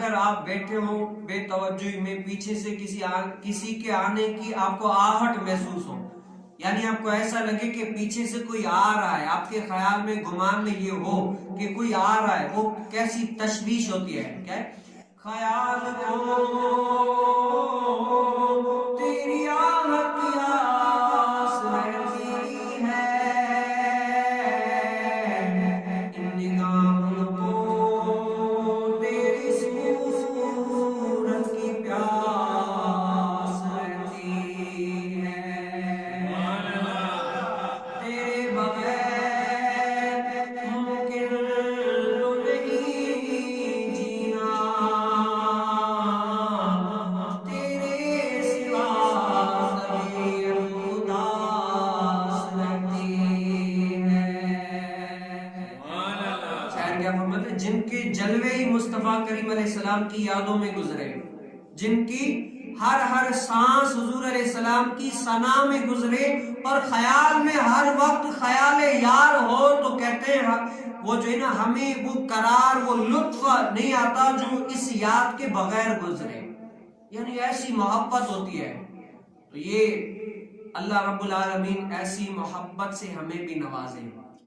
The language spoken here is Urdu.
اگر آپ بیٹھے ہو بے توجہی میں، پیچھے سے کسی کے آنے کی آپ کو آہٹ محسوس ہو، یعنی آپ کو ایسا لگے کہ پیچھے سے کوئی آ رہا ہے، آپ کے خیال میں گمان میں یہ ہو کہ کوئی آ رہا ہے، وہ کیسی تشویش ہوتی ہے. کیا ہے؟ خیال کو تیری آہٹ کی آس رہتی ہے، ان نگاہوں کو تیری صورت کی پیاس رہتی ہے. تیرے بغیر ممکن تو نہیں جینا، تیرے سوا طبیعت اداس رہتی ہے. شاعر کیا فرماتے ہیں؟ جن کے جلوے ہی مصطفیٰ کریم علیہ السلام کی یادوں میں گزرے، جن کی ہر سانس حضور علیہ السلام کی ثنا میں گزرے، اور خیال میں ہر وقت خیال یار ہو، تو کہتے ہیں وہ جو ہے نا، ہمیں وہ قرار، وہ لطف نہیں آتا جو اس یاد کے بغیر گزرے. یعنی ایسی محبت ہوتی ہے. تو یہ اللہ رب العالمین ایسی محبت سے ہمیں بھی نوازے.